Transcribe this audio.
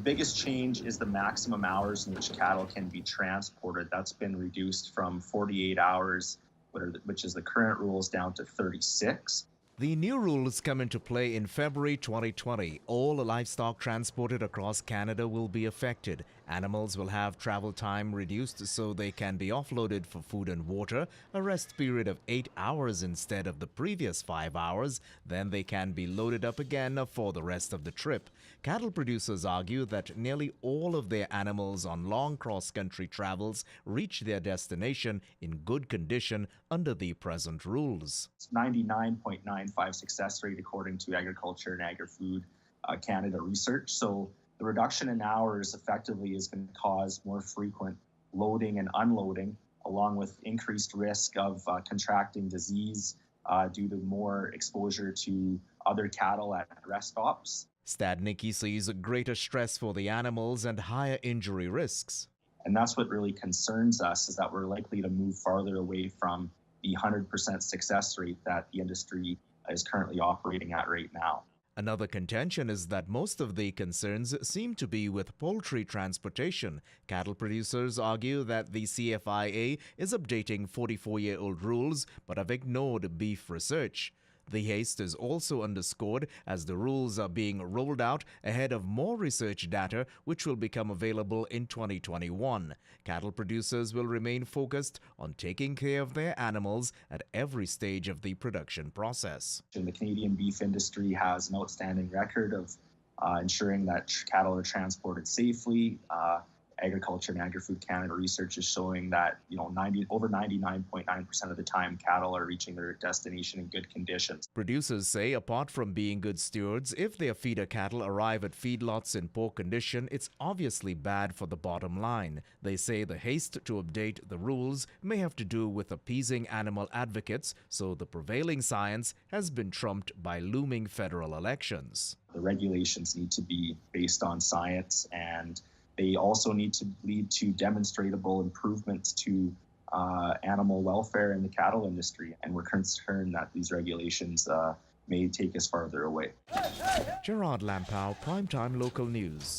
biggest change is the maximum hours in which cattle can be transported. That's been reduced from 48 hours, which is the current rules, down to 36. The new rules come into play in February 2020. All livestock transported across Canada will be affected. Animals will have travel time reduced so they can be offloaded for food and water, a rest period of 8 hours instead of the previous 5 hours. Then they can be loaded up again for the rest of the trip. Cattle producers argue that nearly all of their animals on long cross-country travels reach their destination in good condition under the present rules. It's 99.95 success rate according to Agriculture and Agri-Food Canada research. So the reduction in hours effectively is going to cause more frequent loading and unloading, along with increased risk of contracting disease due to more exposure to other cattle at rest stops. Stadnicki sees a greater stress for the animals and higher injury risks. And that's what really concerns us, is that we're likely to move farther away from the 100% success rate that the industry is currently operating at right now. Another contention is that most of the concerns seem to be with poultry transportation. Cattle producers argue that the CFIA is updating 44-year-old rules but have ignored beef research. The haste is also underscored as the rules are being rolled out ahead of more research data which will become available in 2021. Cattle producers will remain focused on taking care of their animals at every stage of the production process. The Canadian beef industry has an outstanding record of ensuring that cattle are transported safely. Agriculture and Agri-Food Canada research is showing that over 99.9% of the time cattle are reaching their destination in good conditions. Producers say apart from being good stewards, if their feeder cattle arrive at feedlots in poor condition, it's obviously bad for the bottom line. They say the haste to update the rules may have to do with appeasing animal advocates, so the prevailing science has been trumped by looming federal elections. The regulations need to be based on science, and they also need to lead to demonstrable improvements to animal welfare in the cattle industry. And we're concerned that these regulations may take us farther away. Gerard Lampow, Primetime Local News.